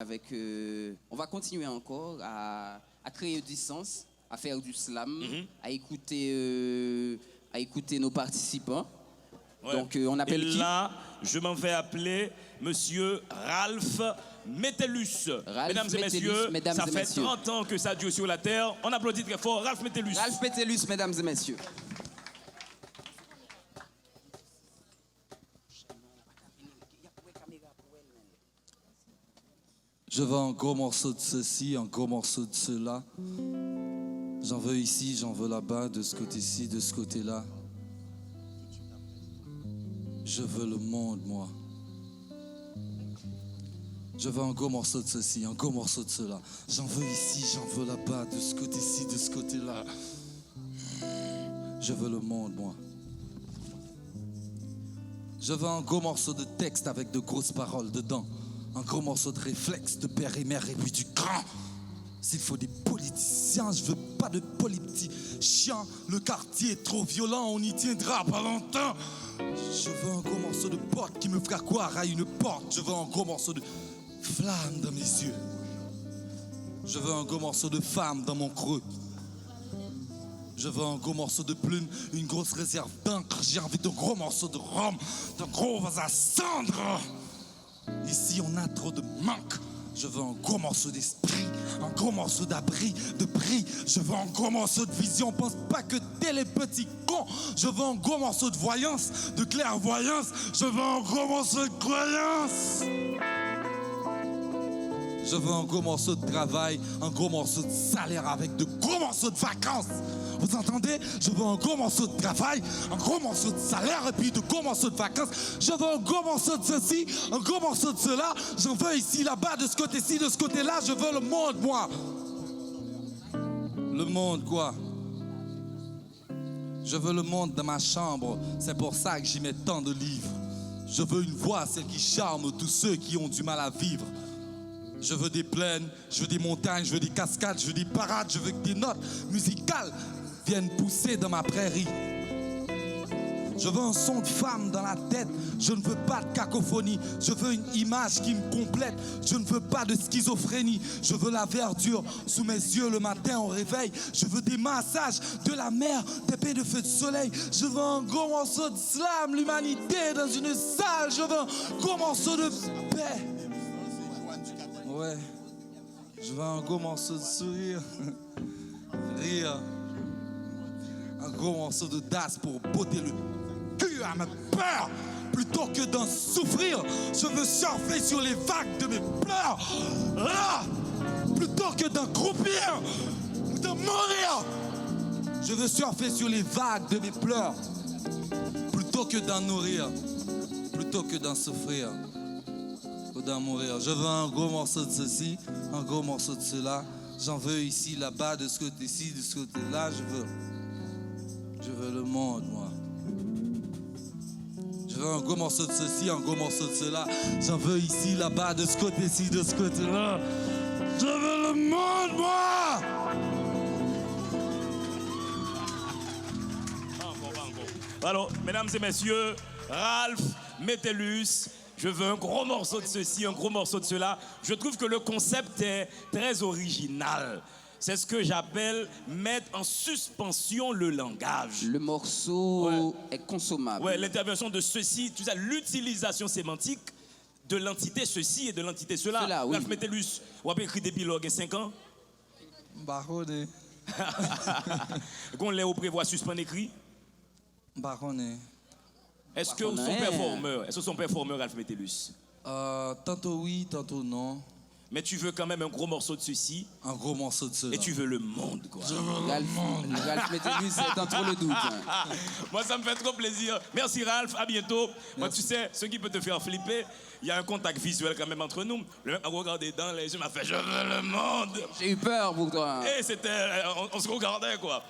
On va continuer encore à créer du sens, à faire du slam, à écouter nos participants. Ouais. Donc on appelle Et qui? là, je m'en vais appeler Monsieur Ralph Metellus. Mesdames et messieurs, ça fait 30 ans que ça dure sur la terre. On applaudit très fort Ralph Metellus. Ralph Metellus, mesdames et messieurs. Je veux un gros morceau de ceci, un gros morceau de cela. J'en veux ici, j'en veux là-bas, de ce côté-ci, de ce côté-là. Je veux le monde, moi. Je veux un gros morceau de ceci, un gros morceau de cela. J'en veux ici, j'en veux là-bas, de ce côté-ci, de ce côté-là. Je veux le monde, moi. Je veux un gros morceau de texte avec de grosses paroles dedans. Un gros morceau de réflexe, de père et mère et puis du grand. S'il faut des politiciens, je veux pas de politiciens. Le quartier est trop violent, on y tiendra pas longtemps. Je veux un gros morceau de porte qui me fera croire à une porte. Je veux un gros morceau de flamme dans mes yeux. Je veux un gros morceau de femme dans mon creux. Je veux un gros morceau de plume, une grosse réserve d'encre. J'ai envie de gros morceaux de rhum, de gros vas à cendre. Ici, on a trop de manque. Je veux un gros morceau d'esprit, un gros morceau d'abri, de prix. Je veux un gros morceau de vision. Pense pas que t'es les petits cons. Je veux un gros morceau de voyance, de clairvoyance. Je veux un gros morceau de croyance. Je veux un gros morceau de travail, un gros morceau de salaire avec de gros morceaux de vacances. Vous entendez? Je veux un gros morceau de travail, un gros morceau de salaire et puis de gros morceaux de vacances. Je veux un gros morceau de ceci, un gros morceau de cela. J'en veux ici, là-bas, de ce côté-ci, de ce côté-là. Je veux le monde, moi. Le monde, quoi? Je veux le monde dans ma chambre. C'est pour ça que j'y mets tant de livres. Je veux une voix, celle qui charme tous ceux qui ont du mal à vivre. Je veux des plaines, je veux des montagnes, je veux des cascades, je veux des parades, je veux que des notes musicales viennent pousser dans ma prairie. Je veux un son de femme dans la tête, je ne veux pas de cacophonie. Je veux une image qui me complète, je ne veux pas de schizophrénie. Je veux la verdure sous mes yeux le matin au réveil. Je veux des massages, de la mer, des bains de feu de soleil. Je veux un gros morceau de slam, l'humanité dans une salle. Je veux un gros morceau de paix. Ouais, je veux un gros morceau de sourire, rire, un gros morceau de das pour botter le cul à ma peur. Plutôt que d'en souffrir, je veux surfer sur les vagues de mes pleurs. Ah, plutôt que d'en croupir ou de mourir, je veux surfer sur les vagues de mes pleurs. Plutôt que d'en nourrir, plutôt que d'en souffrir. D'en mourir. Je veux un gros morceau de ceci, un gros morceau de cela. J'en veux ici, là-bas, de ce côté-ci, de ce côté-là. Je veux le monde, moi. Je veux un gros morceau de ceci, un gros morceau de cela. J'en veux ici, là-bas, de ce côté-ci, de ce côté-là. Je veux le monde, moi. Alors, mesdames et messieurs, Ralph Metellus. Je veux un gros morceau de ceci, un gros morceau de cela. Je trouve que le concept est très original. C'est ce que j'appelle mettre en suspension le langage. Le morceau est consommable. Ouais, l'intervention de ceci, tu sais, l'utilisation sémantique de l'entité ceci et de l'entité cela. Cela, oui. Ralph Metellus, on a écrit depuis il y a 5 ans. Baronne. Qu'on l'ait prévoit suspendre écrit. Baronne. Est-ce que son performeur, Ralph Metellus? Tantôt oui, tantôt non. Mais tu veux quand même un gros morceau de ceci. Un gros morceau de cela. Et tu veux le monde, quoi. Je veux le monde. Ralph Metellus est entre le doute. Moi, ça me fait trop plaisir. Merci, Ralph. À bientôt. Merci. Moi, tu sais, ce qui peut te faire flipper, il y a un contact visuel quand même entre nous. Le mec a regardé dans les yeux, m'a fait « Je veux le monde ». J'ai eu peur pour toi. Et c'était... on se regardait, quoi.